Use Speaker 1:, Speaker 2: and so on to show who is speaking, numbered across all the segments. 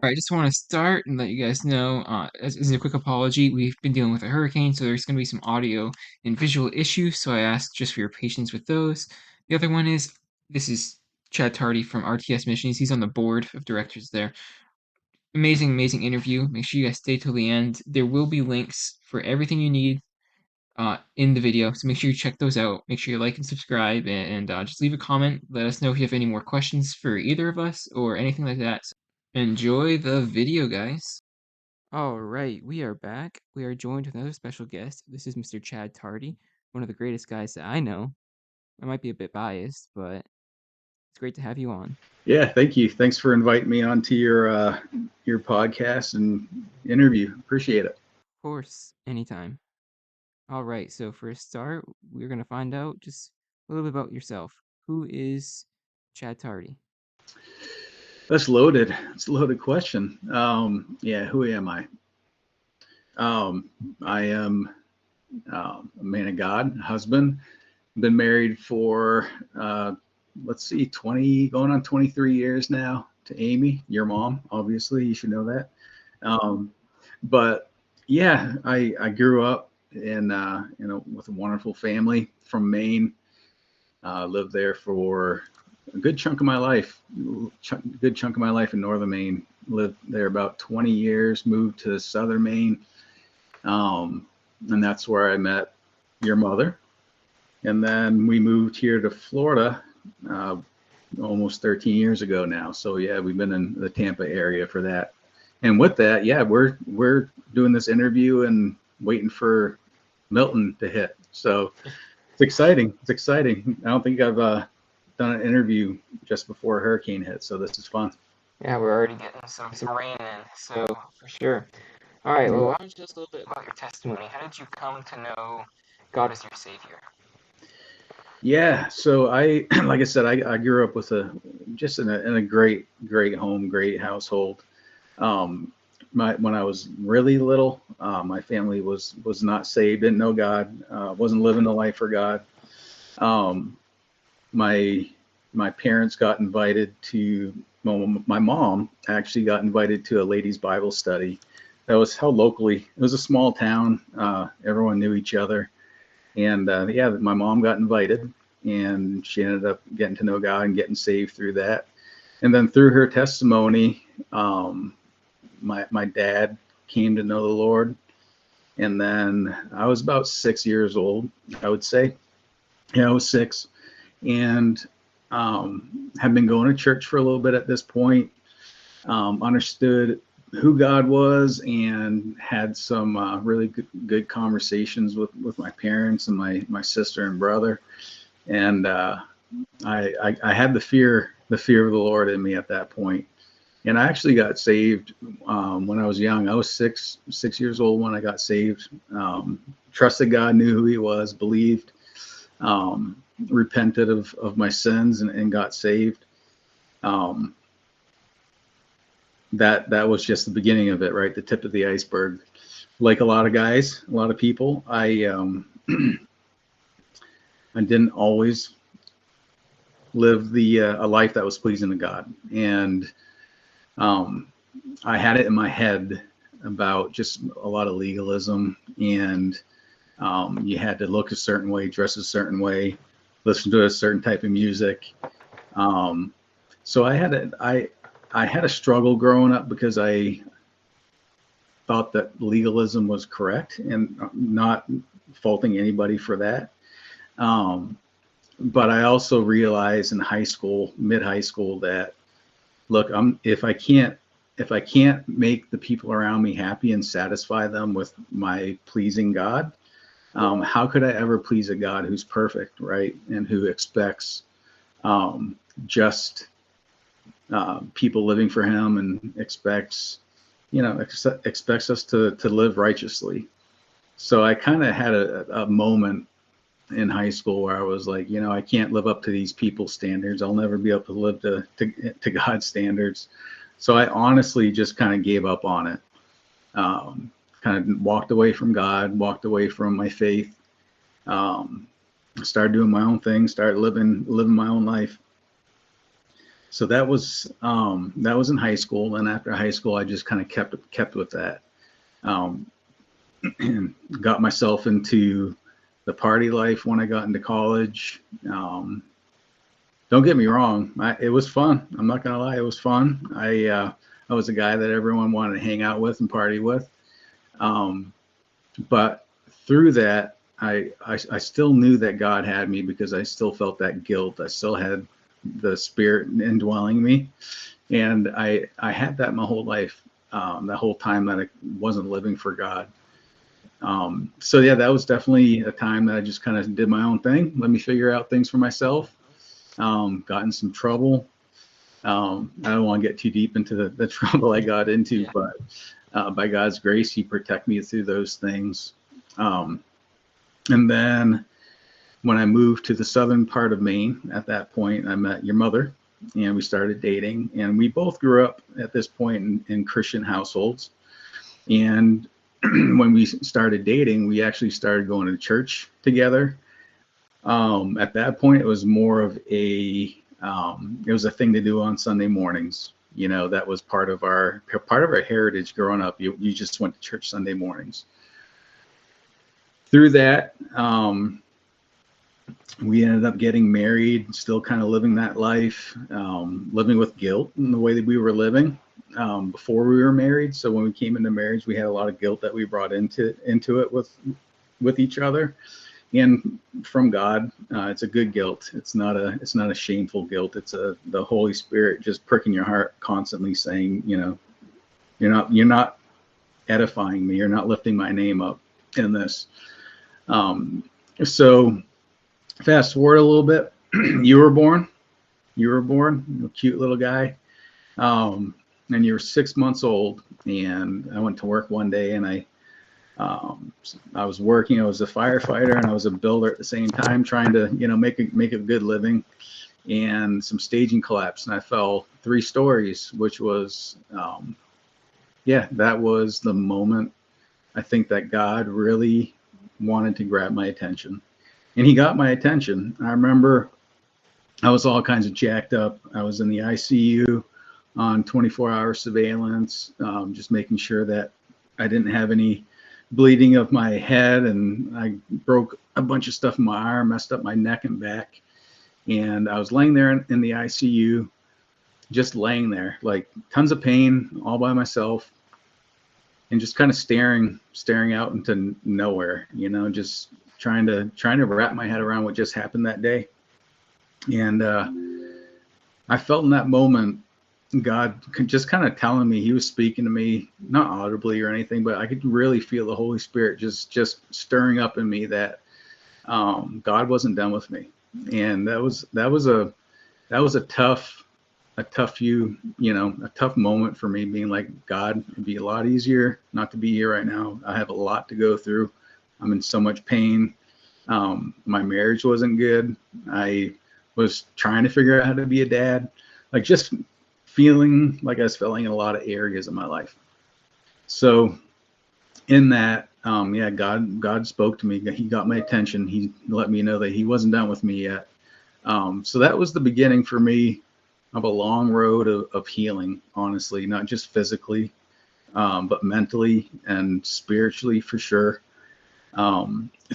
Speaker 1: All right, just want to start and let you guys know, as a quick apology, we've been dealing with a hurricane, so there's going to be some audio and visual issues, so I ask just for your patience with those. The other one is, this is Chad Tardie from RTS Missions. He's on the board of directors there. Amazing, amazing interview. Make sure you guys stay till the end. There will be links for everything you need in the video, so make sure you check those out. Make sure you like and subscribe, and just leave a comment. Let us know if you have any more questions for either of us or anything like that. Enjoy the video, guys. All right, we are back. We are joined with another special guest. This is Mr. Chad Tardie, one of the greatest guys that I know. I might be a bit biased, but it's great to have you on.
Speaker 2: Yeah, thank you. Thanks for inviting me onto your podcast and interview. Appreciate it.
Speaker 1: Of course, anytime. All right, so for a start, we're going to find out just a little bit about yourself. Who is Chad Tardie?
Speaker 2: That's loaded. It's a loaded question. Yeah, who am I? I am a man of God, husband. Been married for let's see, 20, going on 23 years now to Amy, your mom. Obviously, you should know that. But yeah, I grew up with a wonderful family from Maine. Lived there for a good chunk of my life. Good chunk of my life in northern Maine. Lived there about 20 years. Moved to southern Maine, and that's where I met your mother. And then we moved here to Florida almost 13 years ago now. So yeah, we've been in the Tampa area for that. And with that, yeah, we're doing this interview and waiting for Milton to hit. So it's exciting. It's exciting. I don't think I've done an interview just before a hurricane hit, so this is fun.
Speaker 1: Yeah, we're already getting some rain in, so for sure. All right, well, why don't you tell us a little bit about your testimony? How did you come to know God as your Savior?
Speaker 2: Yeah, so I, like I said, I grew up with in a great home, great household. When I was really little, my family was not saved, didn't know God, wasn't living the life for God. Um, my my parents got invited to, well, my mom actually got invited to a ladies' Bible study that was held locally. It was a small town. Everyone knew each other. And yeah, my mom got invited, and she ended up getting to know God and getting saved through that. And then through her testimony, my dad came to know the Lord. And then I was about 6 years old, I would say. Yeah, I was 6, and had been going to church for a little bit at this point. Understood who God was, and had some really good conversations with my parents and my sister and brother. And I had the fear of the Lord in me at that point. And I actually got saved when I was young. I was six years old when I got saved. Trusted God, knew who He was, believed, repented of my sins, and got saved. That was just the beginning of it, right? The tip of the iceberg. Like a lot of guys, a lot of people, I didn't always live a life that was pleasing to God, and I had it in my head about just a lot of legalism, and you had to look a certain way, dress a certain way, listen to a certain type of music. So I had a struggle growing up because I thought that legalism was correct, and not faulting anybody for that. But I also realized in mid-high school, that look, if I can't make the people around me happy and satisfy them with my pleasing God, how could I ever please a God who's perfect, right? And who expects just people living for Him, and expects us to live righteously. So I kind of had a moment in high school where I was like, I can't live up to these people's standards. I'll never be able to live to God's standards. So I honestly just kind of gave up on it. Kind of walked away from God, walked away from my faith. Started doing my own thing, started living my own life. So that was in high school. And after high school, I just kind of kept with that. Um, and got myself into the party life when I got into college. Don't get me wrong, it was fun. I'm not gonna lie, it was fun. I was a guy that everyone wanted to hang out with and party with. Um, but through that, I still knew that God had me because I still felt that guilt. I still had the Spirit indwelling me, and I had that my whole life. The whole time that I wasn't living for God. So yeah, that was definitely a time that I just kind of did my own thing. Let me figure out things for myself. Got in some trouble. I don't want to get too deep into the trouble I got into,
Speaker 1: Yeah.
Speaker 2: but by God's grace, He protected me through those things. Um, and then when I moved to the southern part of Maine, at that point, I met your mother, and we started dating. And we both grew up at this point in Christian households. And when we started dating, we actually started going to church together. At that point, it was more of it was a thing to do on Sunday mornings. You know, that was part of our heritage growing up. You just went to church Sunday mornings. Through that, we ended up getting married, still kind of living that life, living with guilt in the way that we were living before we were married. So when we came into marriage, we had a lot of guilt that we brought into it with each other, and from God. It's a good guilt. It's not a shameful guilt. It's the Holy Spirit just pricking your heart constantly, saying, you know, you're not edifying me. You're not lifting my name up in this. Um, so fast forward a little bit. you were born. You were born, a cute little guy. And you were 6 months old. And I went to work one day, and I was working. I was a firefighter and I was a builder at the same time, trying to make a good living. And some staging collapsed, and I fell 3 stories, which was yeah, that was the moment I think that God really wanted to grab my attention, and He got my attention. I remember I was all kinds of jacked up. I was in the ICU on 24-hour surveillance, just making sure that I didn't have any bleeding of my head, and I broke a bunch of stuff in my arm, messed up my neck and back. And I was laying there in the ICU, just laying there, like tons of pain, all by myself, and just kind of staring out into nowhere, just trying to wrap my head around what just happened that day. And I felt in that moment God just kind of telling me. He was speaking to me, not audibly or anything, but I could really feel the Holy Spirit just stirring up in me that God wasn't done with me. And that was a tough moment for me, being like, God, it'd be a lot easier not to be here right now. I have a lot to go through. I'm in so much pain. My marriage wasn't good. I was trying to figure out how to be a dad, like just feeling like I was failing in a lot of areas of my life. So in that, yeah, God spoke to me. He got my attention. He let me know that He wasn't done with me yet. So that was the beginning for me of a long road of healing, honestly, not just physically, but mentally and spiritually for sure.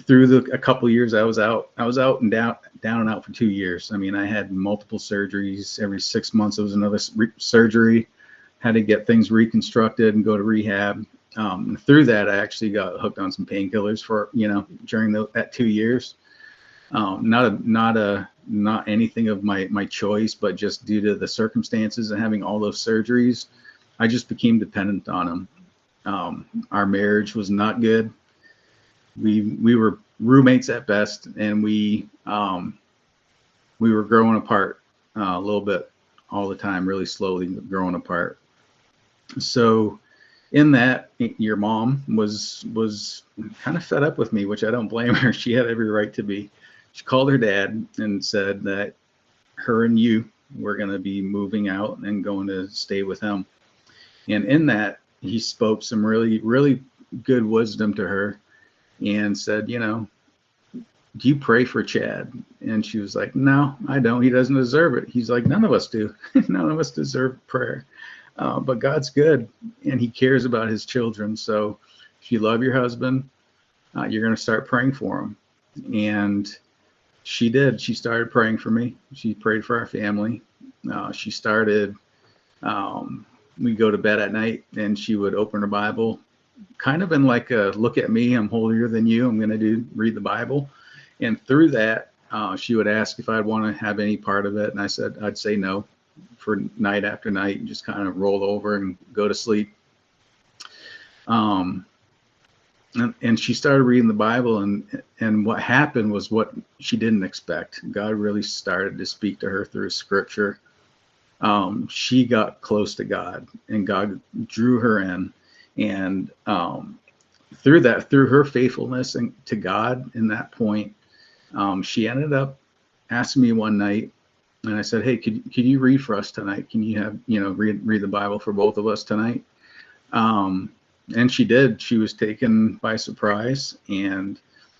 Speaker 2: Through a couple of years, I was out and down and out for 2 years. I mean, I had multiple surgeries. Every 6 months, there was another surgery. Had to get things reconstructed and go to rehab. Through that, I actually got hooked on some painkillers for during that 2 years. Not anything of my choice, but just due to the circumstances and having all those surgeries, I just became dependent on them. Our marriage was not good. We were roommates at best, and we were growing apart a little bit all the time, really slowly growing apart. So in that, your mom was kind of fed up with me, which I don't blame her. She had every right to be. She called her dad and said that her and you were going to be moving out and going to stay with him. And in that, he spoke some really, really good wisdom to her and said, do you pray for Chad? And she was like, no, I don't. He doesn't deserve it. He's like, none of us do. None of us deserve prayer. But God's good and he cares about his children. So if you love your husband, you're going to start praying for him. And she did. She started praying for me. She prayed for our family. She started, um, we go to bed at night and she would open her Bible, kind of in like a look at me, I'm holier than you. I'm going to read the Bible. And through that, she would ask if I'd want to have any part of it. And I'd say no for night after night and just kind of roll over and go to sleep. Um, and she started reading the Bible, and what happened was what she didn't expect. God really started to speak to her through Scripture. She got close to God, and God drew her in, and through that, through her faithfulness and to God, in that point, she ended up asking me one night, and I said, "Hey, could you read for us tonight? Can you have read the Bible for both of us tonight?" Um, and she did. She was taken by surprise, and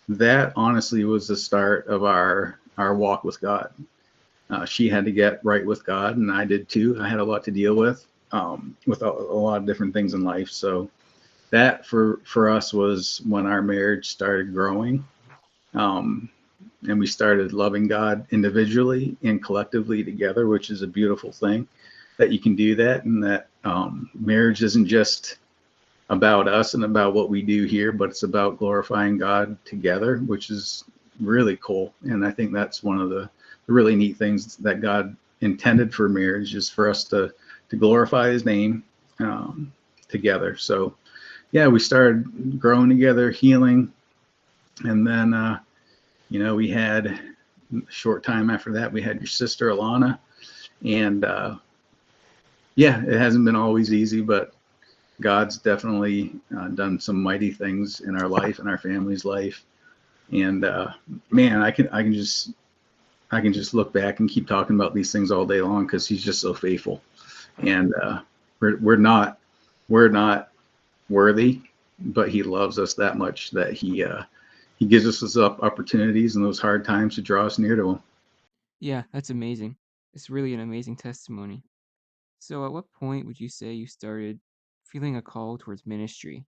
Speaker 2: that honestly was the start of our walk with God. She had to get right with God, and I did too. I had a lot to deal with a lot of different things in life. So that for us was when our marriage started growing, um, and we started loving God individually and collectively together, which is a beautiful thing that you can do that, and that marriage isn't just about us and about what we do here, but it's about glorifying God together, which is really cool. And I think that's one of the really neat things that God intended for marriage, is for us to glorify His name together. So yeah, we started growing together, healing, and then we had a short time after that we had your sister Alana, and yeah, it hasn't been always easy, but God's definitely done some mighty things in our life and our family's life. And man, I can just look back and keep talking about these things all day long because He's just so faithful. And we're not worthy, but He loves us that much that He gives us those opportunities and those hard times to draw us near to Him.
Speaker 1: Yeah, that's amazing. It's really an amazing testimony. So, at what point would you say you started feeling a call towards ministry?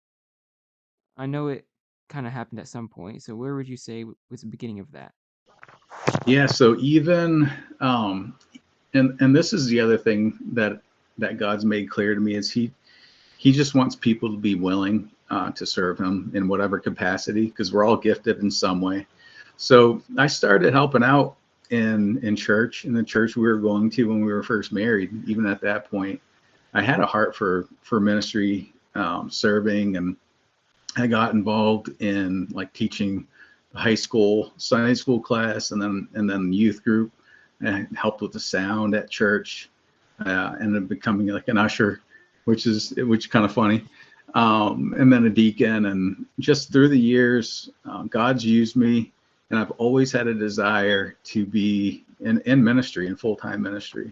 Speaker 1: I know it kind of happened at some point. So, where would you say was the beginning of that?
Speaker 2: Yeah. So even and this is the other thing that God's made clear to me, is He just wants people to be willing to serve Him in whatever capacity, because we're all gifted in some way. So I started helping out in church, in the church we were going to when we were first married. Even at that point, I had a heart for ministry, serving, and I got involved in like teaching high school Sunday school class, and then youth group, and helped with the sound at church. Ended up becoming like an usher, which kind of funny. And then a deacon, and just through the years, God's used me, and I've always had a desire to be in ministry, in full-time ministry.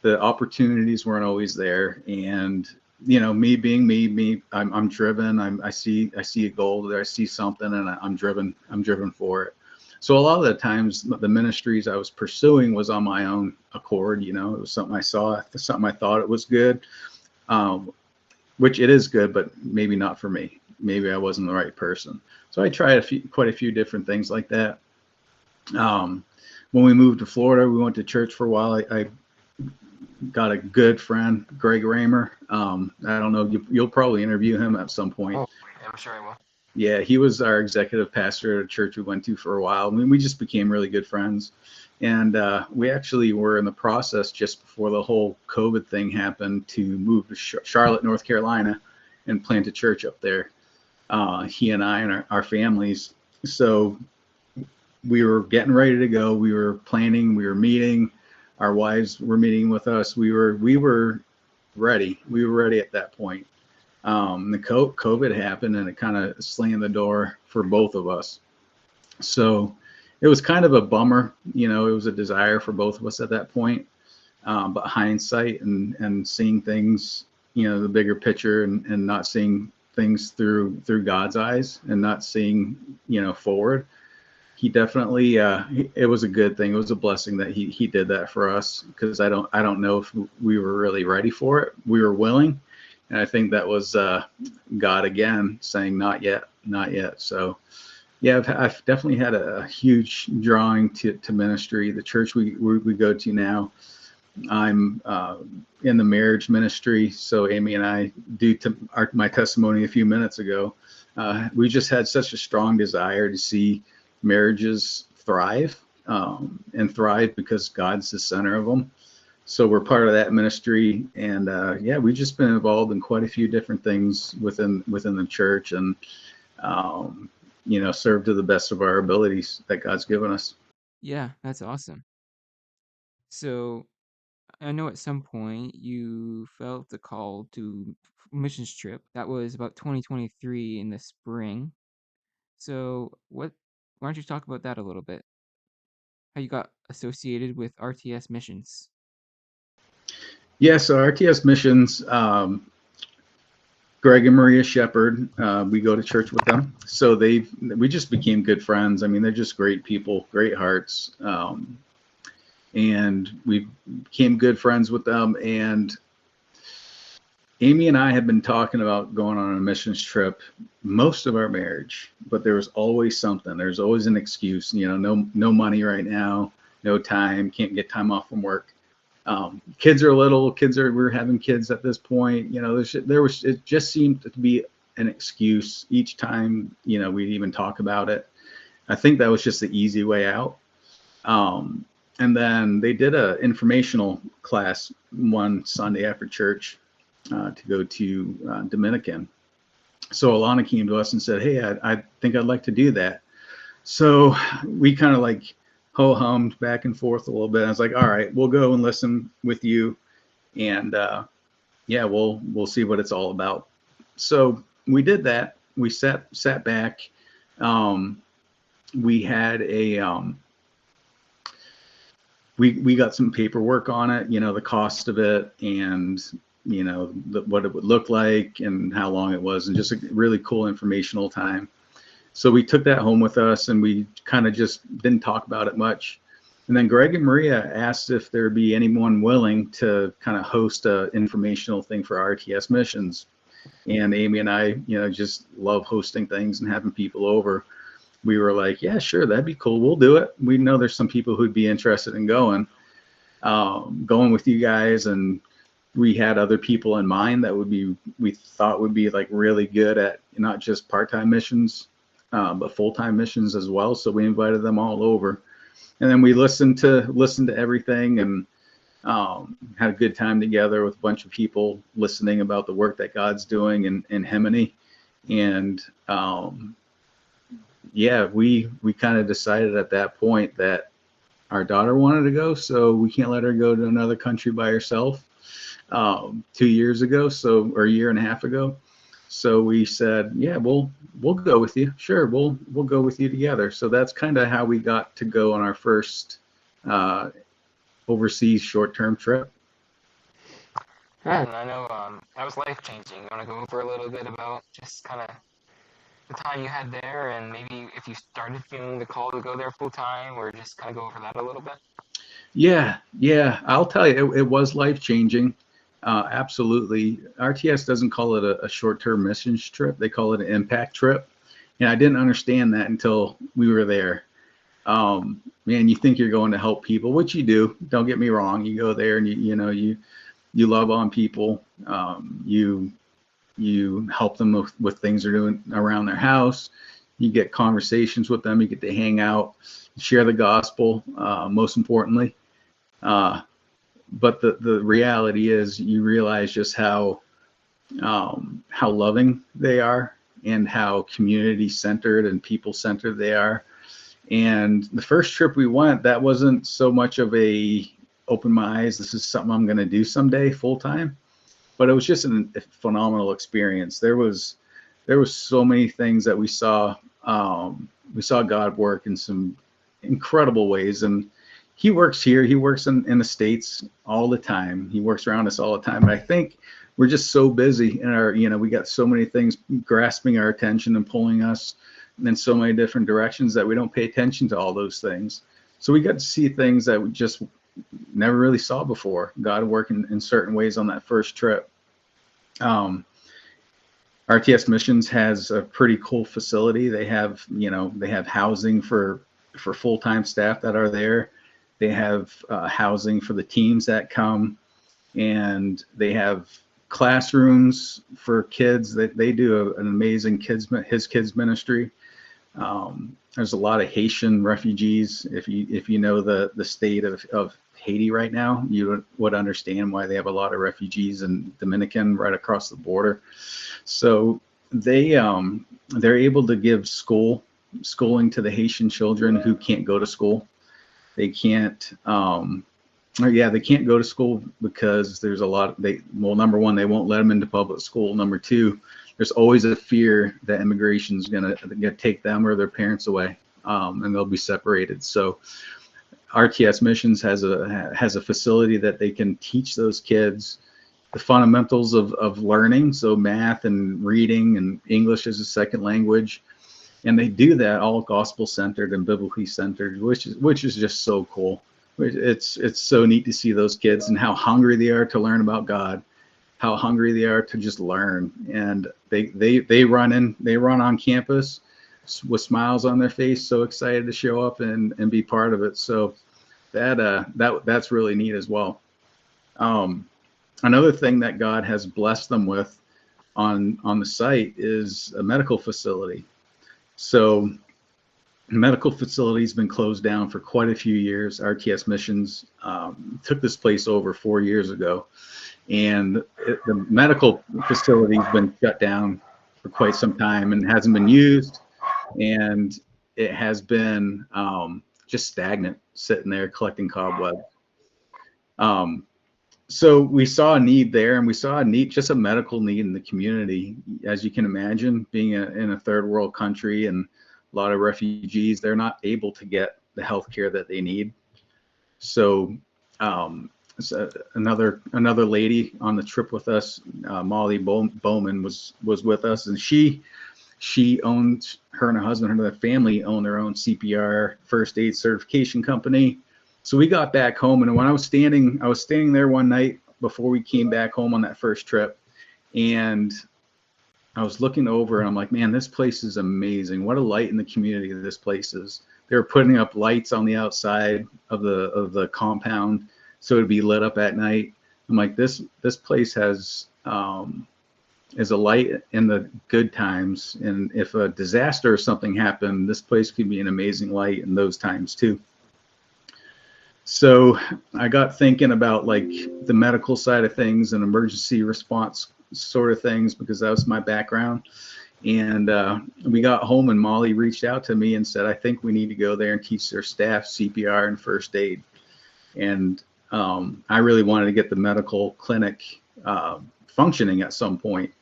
Speaker 2: The opportunities weren't always there, and me being me, I'm driven. I see a goal there, I see something, and I'm driven for it. So a lot of the times the ministries I was pursuing was on my own accord. It was something I saw, something I thought it was good, um, which it is good, but maybe not for me. Maybe I wasn't the right person. So I tried quite a few different things like that. um, when we moved to Florida, we went to church for a while. I got a good friend, Greg Raymer. I don't know, you'll probably interview him at some point.
Speaker 1: Oh, I'm sure I will.
Speaker 2: Yeah, he was our executive pastor at a church we went to for a while. I mean, we just became really good friends. And we actually were in the process, just before the whole COVID thing happened, to move to Charlotte, North Carolina, and plant a church up there. He and I and our families. So we were getting ready to go. We were planning. We were meeting. Our wives were meeting with us. We were ready. We were ready at that point. The COVID happened, and it kind of slammed the door for both of us. So it was kind of a bummer. It was a desire for both of us at that point. But hindsight and seeing things, the bigger picture, and not seeing things through God's eyes, and not seeing forward. he definitely it was a good thing. It was a blessing that he did that for us, because I don't know if we were really ready for it. We were willing, and I think that was God again saying not yet, not yet. So yeah, I've definitely had a huge drawing to ministry. The church we go to now, I'm in the marriage ministry. So Amy and I, due to my testimony a few minutes ago, we just had such a strong desire to see marriages thrive, and thrive because God's the center of them. So we're part of that ministry, and yeah, we've just been involved in quite a few different things within the church, and um, serve to the best of our abilities that God's given us.
Speaker 1: Yeah, that's awesome. So I know at some point you felt the call to missions trip. That was about 2023 in the spring. So why don't you talk about that a little bit? How you got associated with RTS missions?
Speaker 2: Yeah, so RTS missions, Greg and Maria Shepherd, we go to church with them. So we just became good friends. I mean, they're just great people, great hearts. And we became good friends with them. And Amy and I had been talking about going on a missions trip most of our marriage, but there was always something. There's always an excuse. No money right now, no time, can't get time off from work. Kids are little. We're having kids at this point. It just seemed to be an excuse each time. We'd even talk about it. I think that was just the easy way out. And then they did a informational class one Sunday after church, to go to Dominican. So Alana came to us and said, "Hey, I think I'd like to do that." So we kind of like ho hummed back and forth a little bit. I was like, "All right, we'll go and listen with you, and yeah, we'll see what it's all about." So we did that. We sat back. Um, we had a we got some paperwork on it, the cost of it, and what it would look like and how long it was, and just a really cool informational time. So we took that home with us, and we kind of just didn't talk about it much. And then Greg and Maria asked if there'd be anyone willing to kind of host a informational thing for RTS missions. And Amy and I, just love hosting things and having people over. We were like, yeah, sure, that'd be cool. We'll do it. We know there's some people who'd be interested in going with you guys. And we had other people in mind that we thought would be like really good at not just part-time missions, but full-time missions as well. So we invited them all over, and then we listened to everything, and had a good time together with a bunch of people listening about the work that God's doing in Hemini. And yeah, we kind of decided at that point that our daughter wanted to go, so we can't let her go to another country by herself. 2 years ago, or a year and a half ago. So we said, yeah, we'll go with you. Sure, we'll go with you together. So that's kind of how we got to go on our first overseas short-term trip.
Speaker 1: Yeah, and I know that was life changing. You want to go over a little bit about just kind of the time you had there, and maybe if you started feeling the call to go there full time, or just kind of go over that a little bit?
Speaker 2: Yeah, I'll tell you, it was life-changing. Absolutely. RTS doesn't call it a short-term missions trip. They call it an impact trip. And I didn't understand that until we were there. Man, you think you're going to help people, which you do. Don't get me wrong. You go there and you love on people. You help them with things they're doing around their house. You get conversations with them. You get to hang out, share the gospel, most importantly. But the reality is, you realize just how loving they are, and how community centered and people centered they are. And the first trip we went, that wasn't so much of a open my eyes, this is something I'm going to do someday full time, but it was just a phenomenal experience. There was so many things that we saw. We saw God work in some incredible ways, and He works here. He works in the States all the time. He works around us all the time. But I think we're just so busy in our, we got so many things grasping our attention and pulling us, in so many different directions that we don't pay attention to all those things. So we got to see things that we just never really saw before. God working in certain ways on that first trip. Um, RTS Missions has a pretty cool facility. They have housing for full-time staff that are there. They have housing for the teams that come, and they have classrooms for kids. That they do an amazing kids ministry. There's a lot of Haitian refugees. If you know the state of Haiti right now, you would understand why they have a lot of refugees in Dominican right across the border. So they're able to give schooling to the Haitian children who can't go to school. They can't they can't go to school because there's a lot. Number one, they won't let them into public school. Number two, there's always a fear that immigration is gonna take them or their parents away, and they'll be separated. So RTS Missions has a facility that they can teach those kids the fundamentals of learning, so math and reading and English as a second language, and they do that all gospel centered and biblically centered, which is just so cool. It's so neat to see those kids and how hungry they are to learn about God, how hungry they are to just learn, and they run on campus with smiles on their face, so excited to show up and be part of it. So that's really neat as well. Another thing that God has blessed them with on the site is a medical facility. So the medical facility has been closed down for quite a few years. RTS Missions took this place over 4 years ago, and the medical facility has been shut down for quite some time and hasn't been used, and it has been just stagnant, sitting there collecting cobwebs. Um, so we saw a need there, and we saw just a medical need in the community. As you can imagine, being in a third world country and a lot of refugees, they're not able to get the health care that they need. So, another lady on the trip with us, Molly Bowman, was with us, and she owned, her and her husband and her family own their own CPR first aid certification company. So we got back home, and when I was standing there one night before we came back home on that first trip, and I was looking over and I'm like, man, this place is amazing. What a light in the community this place is. They were putting up lights on the outside of the compound so it'd be lit up at night. I'm like, this place has is a light in the good times, and if a disaster or something happened, this place could be an amazing light in those times too. So I got thinking about like the medical side of things and emergency response sort of things, because that was my background. And we got home and Molly reached out to me and said, I think we need to go there and teach their staff CPR and first aid. And I really wanted to get the medical clinic functioning at some point.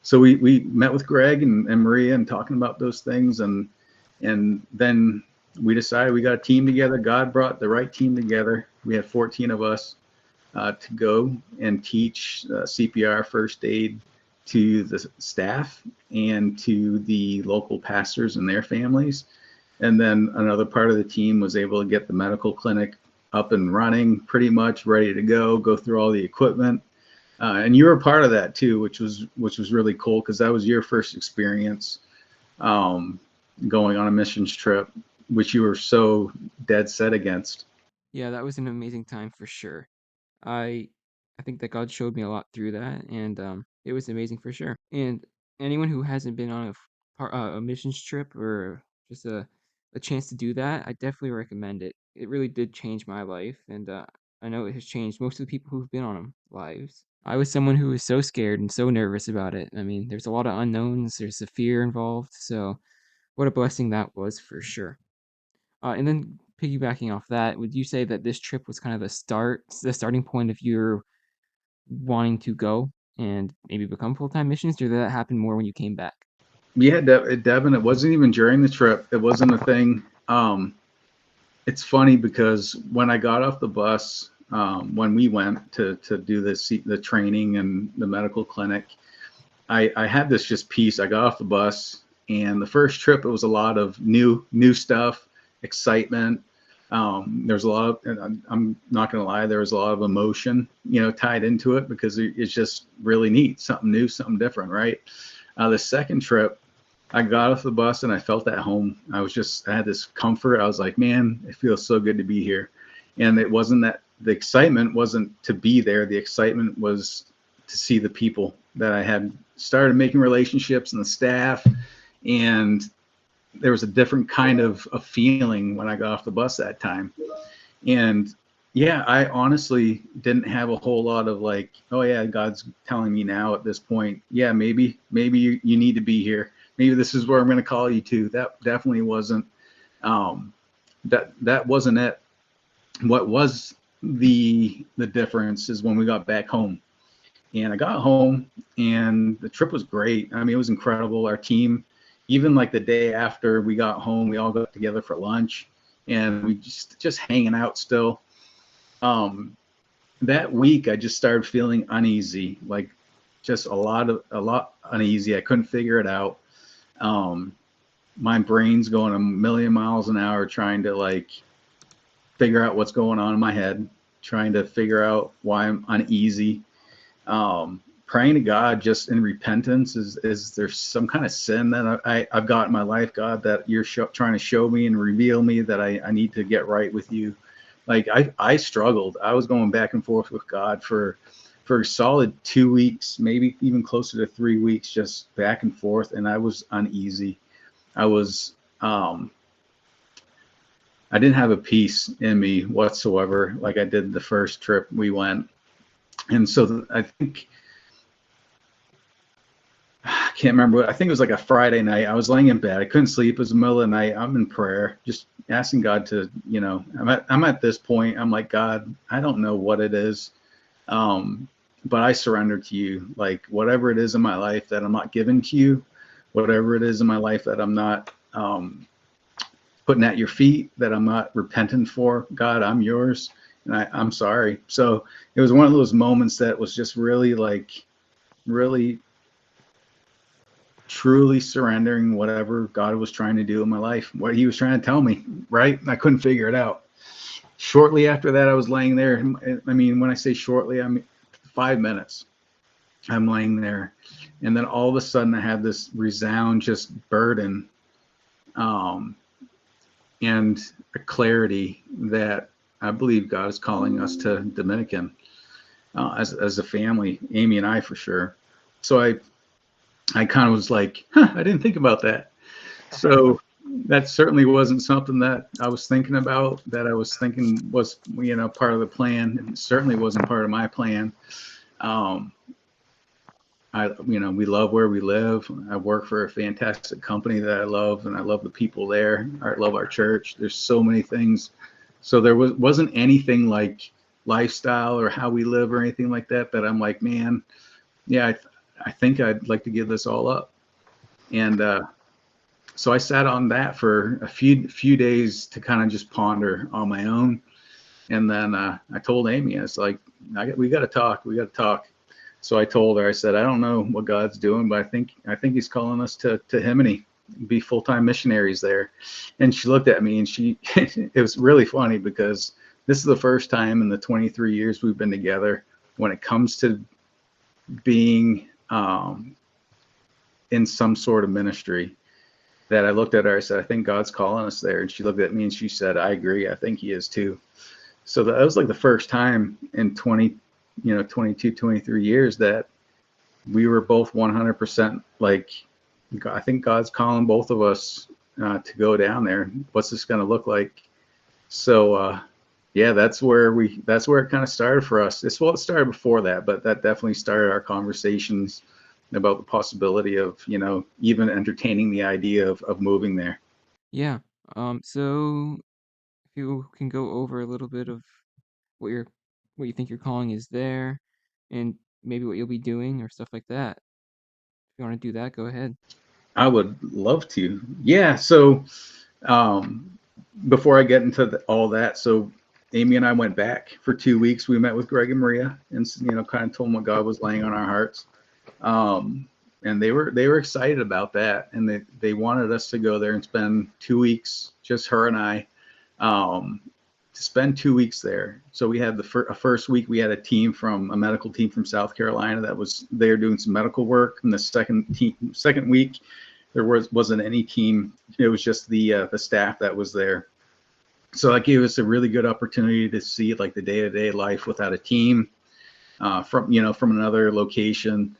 Speaker 2: So we met with Greg and Maria and talking about those things. And then we decided we got a team together. God brought the right team together. We had 14 of us to go and teach CPR first aid to the staff and to the local pastors and their families. And then another part of the team was able to get the medical clinic up and running, pretty much ready to go through all the equipment. And you were part of that too, which was really cool, because that was your first experience going on a missions trip, which you were so dead set against.
Speaker 1: Yeah, that was an amazing time for sure. I I think that God showed me a lot through that, and it was amazing for sure. And anyone who hasn't been on a missions trip or just a chance to do that, I definitely recommend it. It really did change my life, and I know it has changed most of the people who've been on them lives. I was someone who was so scared and so nervous about it. I mean, there's a lot of unknowns, there's the fear involved, so what a blessing that was for sure. And then piggybacking off that, would you say that this trip was kind of the starting point of your wanting to go and maybe become full-time missions, or did that happen more when you came back?
Speaker 2: Yeah, Devin, it wasn't even during the trip. It wasn't a thing. It's funny because when I got off the bus, when we went to do the training and the medical clinic, I had this just piece. I got off the bus And the first trip, it was a lot of new stuff, excitement. There's a lot of, and I'm not going to lie, there was a lot of emotion, tied into it because it's just really neat, something new, something different, right? The second trip, I got off the bus and I felt at home. I had this comfort. I was like, man, it feels so good to be here. And it wasn't that the excitement wasn't to be there. The excitement was to see the people that I had started making relationships and the staff. And there was a different kind of feeling when I got off the bus that time. And yeah, I honestly didn't have a whole lot of like, oh yeah, God's telling me now at this point, yeah, maybe you need to be here. Maybe this is where I'm going to call you to. That definitely wasn't, um, that wasn't it. What was the difference is when we got back home. And I got home and the trip was great. I mean, it was incredible. Our team, even like the day after we got home, we all got together for lunch and we just hanging out still. Um, that week I just started feeling uneasy, like just a lot uneasy. I couldn't figure it out. Um, my brain's going a million miles an hour trying to like figure out what's going on in my head, trying to figure out why I'm uneasy. Praying to God just in repentance, is there some kind of sin that I've got in my life, God, that you're trying to show me and reveal me that I need to get right with you. Like I struggled. I was going back and forth with God for a solid 2 weeks, maybe even closer to 3 weeks, just back and forth. And I was uneasy. I was, I didn't have a peace in me whatsoever, like I did the first trip we went. And so I think, I can't remember. I think it was like a Friday night. I was laying in bed. I couldn't sleep. It was the middle of the night. I'm in prayer, just asking God to, I'm at this point. I'm like, God, I don't know what it is. But I surrender to you. Like whatever it is in my life that I'm not giving to you, whatever it is in my life that I'm not putting at your feet, that I'm not repentant for, God, I'm yours. And I'm sorry. So it was one of those moments that was just really like, really truly surrendering whatever God was trying to do in my life, what he was trying to tell me, right? I couldn't figure it out. Shortly after that, I was laying there. I mean, when I say shortly, I mean 5 minutes. I'm laying there. And then all of a sudden, I had this resound, just burden and a clarity that I believe God is calling us to Dominican as a family, Amy and I for sure. So I kind of was like, huh, I didn't think about that. So that certainly wasn't something that I was thinking about, that I was thinking was, part of the plan. It certainly wasn't part of my plan. Um, we love where we live. I work for a fantastic company that I love, and I love the people there. I love our church. There's so many things. So there wasn't anything like lifestyle or how we live or anything like that I'm like, man, yeah, I think I'd like to give this all up. And so I sat on that for a few days to kind of just ponder on my own. And then I told Amy, I was like, we got to talk. We got to talk. So I told her, I said, I don't know what God's doing, but I think he's calling us to Himini, be full-time missionaries there. And she looked at me and it was really funny because this is the first time in the 23 years we've been together when it comes to being in some sort of ministry that I looked at her, I said, I think God's calling us there. And she looked at me and she said, I agree. I think he is too. So that was like the first time in 22, 23 years that we were both 100% like, I think God's calling both of us to go down there. What's this going to look like? So, yeah, that's where it kind of started for us. It started before that, but that definitely started our conversations about the possibility of, even entertaining the idea of moving there.
Speaker 1: Yeah. So if you can go over a little bit of what your what you think your calling is there, and maybe what you'll be doing or stuff like that. If you want to do that, go ahead.
Speaker 2: I would love to. Yeah. So, um, before I get into all that, so Amy and I went back for 2 weeks. We met with Greg and Maria and, kind of told them what God was laying on our hearts. Um, and they were excited about that, and they wanted us to go there and spend 2 weeks, just her and I, um, to spend 2 weeks there. So we had the first week we had a medical team from South Carolina that was there doing some medical work, and the second week there wasn't any team. It was just the staff that was there. So that gave us a really good opportunity to see like the day-to-day life without a team, from another location.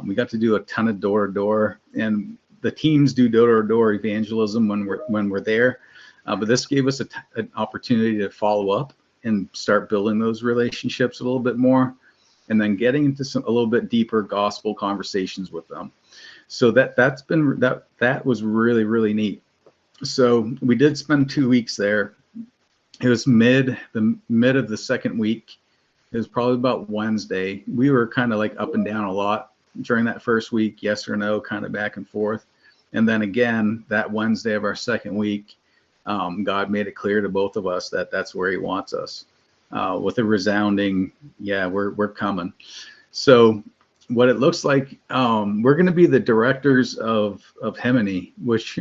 Speaker 2: We got to do a ton of door to door, and the teams do door to door evangelism when we're there. But this gave us an opportunity to follow up and start building those relationships a little bit more, and then getting into a little bit deeper gospel conversations with them. So that was really, really neat. So we did spend 2 weeks there. It was the mid of the second week. It was probably about Wednesday. We were kind of like up and down a lot during that first week, yes or no, kind of back and forth. And then again, that Wednesday of our second week, God made it clear to both of us that that's where He wants us, with a resounding, yeah, we're coming. So what it looks like, we're going to be the directors of Hemini, which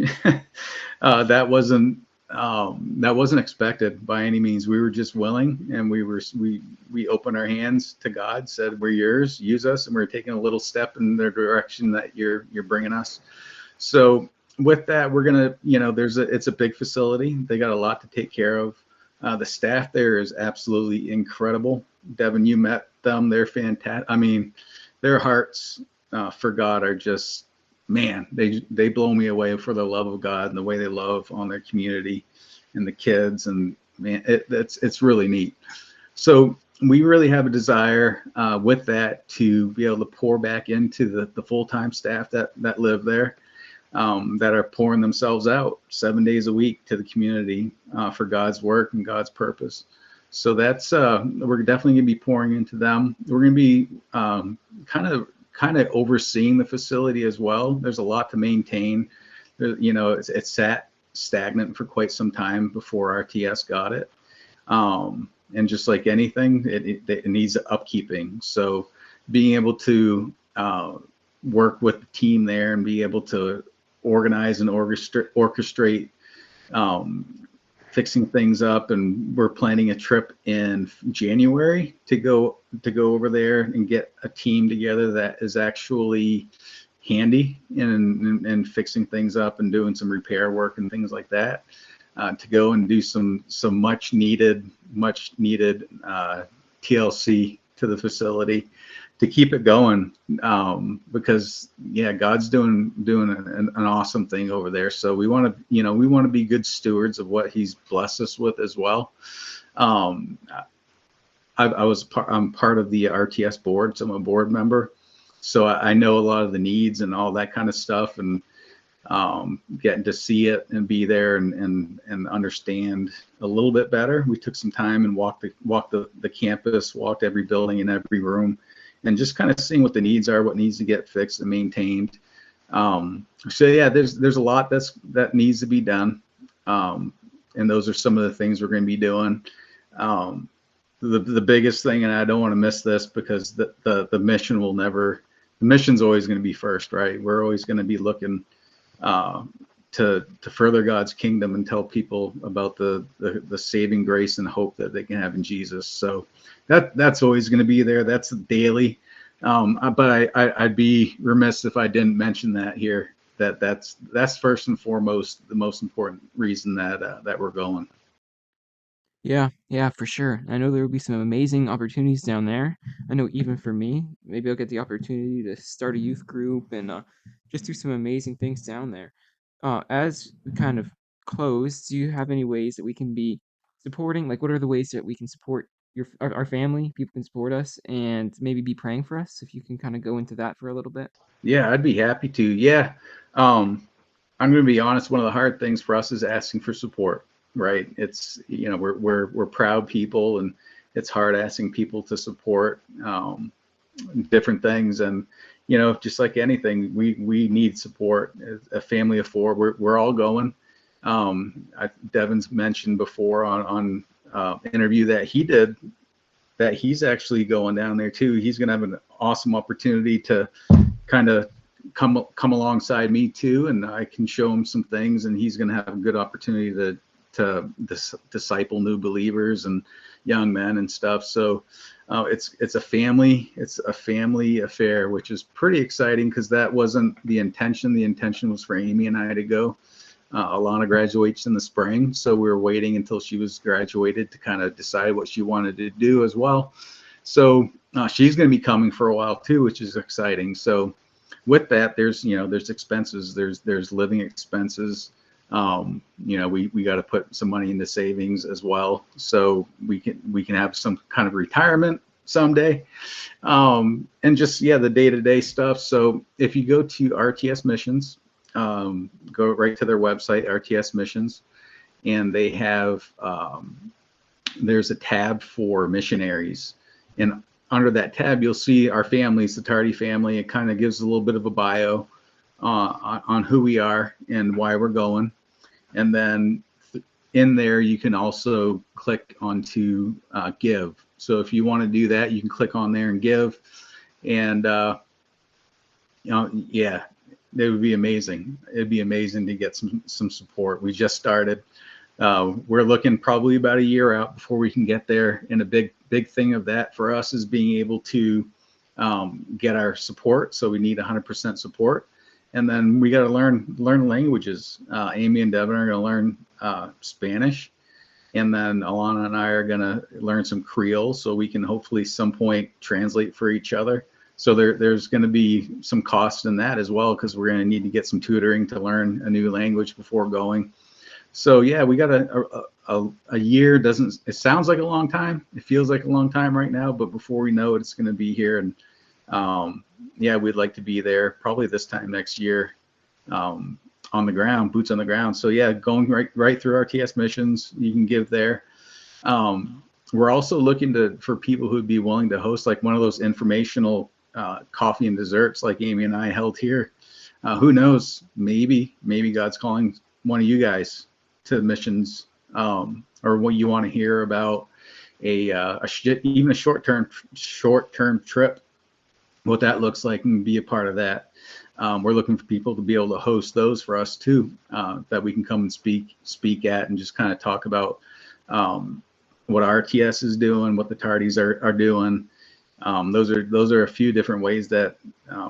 Speaker 2: that wasn't expected by any means. We were just willing, and we opened our hands to God, said, "We're yours, use us," and we're taking a little step in the direction that you're bringing us. So with that, we're gonna, it's a big facility. They got a lot to take care of. The staff there is absolutely incredible. Devin, you met them; they're fantastic. I mean, their hearts for God are just, man, they blow me away for the love of God and the way they love on their community and the kids, and man, it's really neat. So we really have a desire with that to be able to pour back into the full-time staff that live there, that are pouring themselves out 7 days a week to the community for God's work and God's purpose. So that's we're definitely going to be pouring into them. We're going to be kind of overseeing the facility as well. There's a lot to maintain. It's sat stagnant for quite some time before RTS got it. And just like anything, it needs upkeeping. So being able to work with the team there and be able to organize and orchestrate fixing things up, and we're planning a trip in January to go over there and get a team together that is actually handy in fixing things up and doing some repair work and things like that, to go and do some much needed TLC to the facility to keep it going, because yeah, God's doing an awesome thing over there. So we want to be good stewards of what He's blessed us with as well. I'm part of the RTS board, so I'm a board member. So I know a lot of the needs and all that kind of stuff, and getting to see it and be there and understand a little bit better. We took some time and walked the campus, walked every building and every room, and just kind of seeing what the needs are, what needs to get fixed and maintained. So yeah, there's a lot that needs to be done, and those are some of the things we're going to be doing. The biggest thing, and I don't want to miss this, because the mission's always going to be first, right? We're always going to be looking to further God's kingdom and tell people about the saving grace and hope that they can have in Jesus. So that's always going to be there. That's daily. But I'd be remiss if I didn't mention that here. That's first and foremost the most important reason that we're going.
Speaker 1: Yeah, yeah, for sure. I know there will be some amazing opportunities down there. I know even for me, maybe I'll get the opportunity to start a youth group and just do some amazing things down there. As we kind of close, do you have any ways that we can be supporting? Like, what are the ways that we can support our family? People can support us and maybe be praying for us. If you can kind of go into that for a little bit.
Speaker 2: Yeah, I'd be happy to. Yeah. I'm going to be honest. One of the hard things for us is asking for support, right? It's, we're proud people, and it's hard asking people to support different things. And, just like anything, we need support. A family of four, we're all going. Devin's mentioned before on interview that he did, that he's actually going down there too. He's going to have an awesome opportunity to kind of come alongside me too, and I can show him some things, and he's going to have a good opportunity to disciple new believers and young men and stuff. So it's a family affair, which is pretty exciting because that wasn't the intention. The intention was for Amy and I to go. Alana graduates in the spring, so we were waiting until she was graduated to kind of decide what she wanted to do as well. So she's going to be coming for a while too, which is exciting. So with that, there's expenses, there's living expenses. We got to put some money into savings as well, so we can have some kind of retirement someday. And just the day-to-day stuff. So if you go to RTS Missions, go right to their website, RTS Missions, and they have there's a tab for missionaries, and under that tab you'll see our families, the Tardie family. It kind of gives a little bit of a bio on who we are and why we're going, and then in there you can also click onto give. So if you want to do that, you can click on there and give, and yeah, it would be amazing. It'd be amazing to get some support. We just started. We're looking probably about a year out before we can get there. And a big thing of that for us is being able to get our support. So we need 100% support. And then we got to learn languages. Amy and Devin are going to learn Spanish. And then Alana and I are going to learn some Creole, so we can hopefully some point translate for each other. So there's going to be some cost in that as well, because we're going to need to get some tutoring to learn a new language before going. So yeah, we got a year. It sounds like a long time. It feels like a long time right now, but before we know it, it's going to be here. And we'd like to be there probably this time next year, on the ground, boots on the ground. So yeah, going right through RTS Missions, you can give there. We're also looking for people who'd be willing to host like one of those informational coffee and desserts like Amy and I held here. Who knows? Maybe God's calling one of you guys to missions, or what you want to hear about even a short-term trip, what that looks like, and be a part of that. We're looking for people to be able to host those for us too, that we can come and speak at and just kind of talk about what RTS is doing, what the Tardies are doing. Those are a few different ways that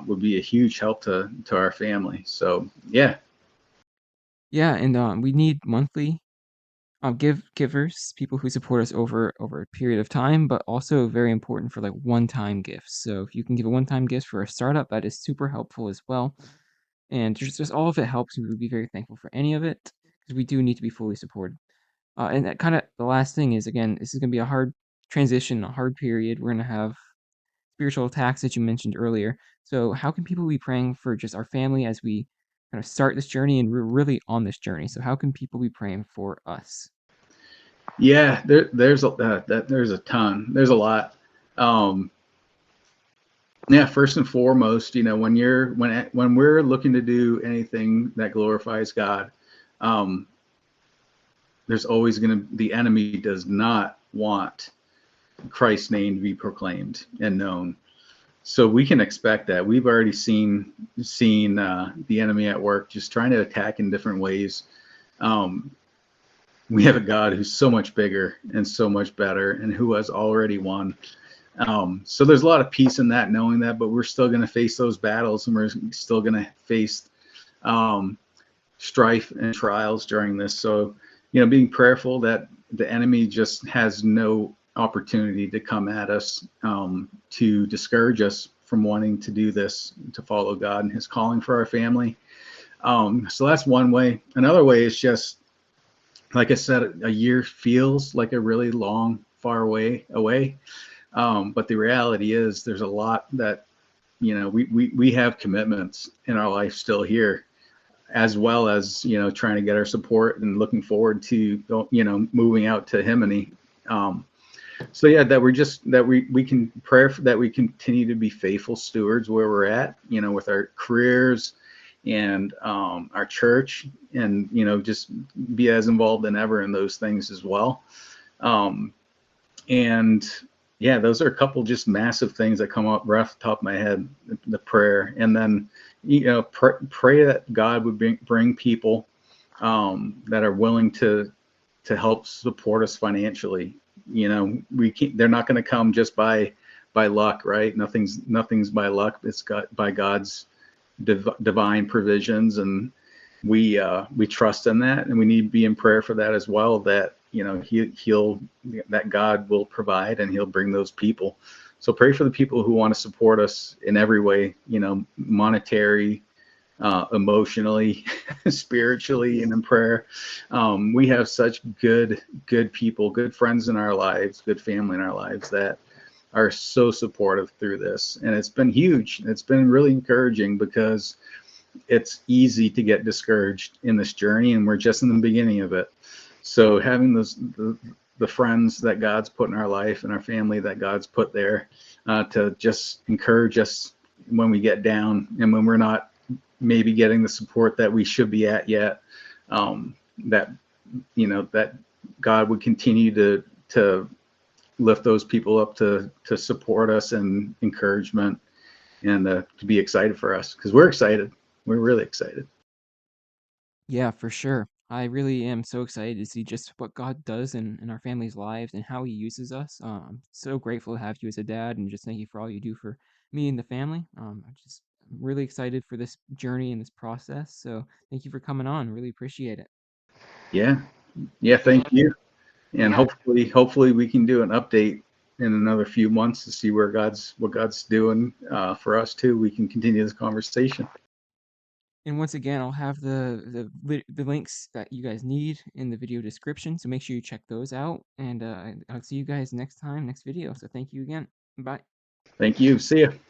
Speaker 2: would be a huge help to our family. So yeah.
Speaker 1: Yeah, and we need monthly givers, people who support us over a period of time, but also very important for like one-time gifts. So if you can give a one-time gift for a startup, that is super helpful as well. And just all of it helps. We would be very thankful for any of it, because we do need to be fully supported. And that kind of the last thing is, again, this is going to be a hard transition, a hard period. We're going to have spiritual attacks that you mentioned earlier. So how can people be praying for just our family as we kind of start this journey, and we're really on this journey? So how can people be praying for us?
Speaker 2: Yeah, there's a ton. There's a lot. Yeah, first and foremost, when we're looking to do anything that glorifies God, there's always the enemy does not want Christ's name to be proclaimed and known. So we can expect that. We've already seen the enemy at work, just trying to attack in different ways. We have a God who's so much bigger and so much better, and who has already won. So there's a lot of peace in that, knowing that, but we're still going to face those battles, and we're still going to face strife and trials during this. So, being prayerful that the enemy just has no opportunity to come at us, to discourage us from wanting to do this, to follow God and his calling for our family. So that's one way. Another way is just, like I said, a year feels like a really long, far away. But the reality is there's a lot that, we have commitments in our life still here, as well as, trying to get our support and looking forward to, moving out to Himini. So yeah, that we can pray that we continue to be faithful stewards where we're at, with our careers and our church, and, just be as involved than ever in those things as well. And Yeah, those are a couple just massive things that come up right off the top of my head. The prayer, and then pray that God would bring people that are willing to help support us financially. We can't, they're not going to come just by luck, right? Nothing's by luck. It's got by God's divine provisions, and we trust in that, and we need to be in prayer for that as well. That he'll that God will provide, and he'll bring those people. So pray for the people who want to support us in every way, monetary, emotionally, spiritually, and in prayer. We have such good people, good friends in our lives, good family in our lives that are so supportive through this, and it's been huge. It's been really encouraging because it's easy to get discouraged in this journey, and we're just in the beginning of it. So having the friends that God's put in our life and our family that God's put there to just encourage us when we get down and when we're not maybe getting the support that we should be at yet, that that God would continue to lift those people up to support us and encouragement, and to be excited for us, because we're excited. We're really excited.
Speaker 1: Yeah, for sure. I really am so excited to see just what God does in our family's lives and how He uses us. I'm so grateful to have you as a dad, and just thank you for all you do for me and the family. I'm really excited for this journey and this process. So thank you for coming on. Really appreciate it.
Speaker 2: Yeah, yeah. Thank you, and hopefully we can do an update in another few months to see what God's doing for us too. We can continue this conversation.
Speaker 1: And once again, I'll have the links that you guys need in the video description. So make sure you check those out. And I'll see you guys next time, next video. So thank you again. Bye.
Speaker 2: Thank you. See you.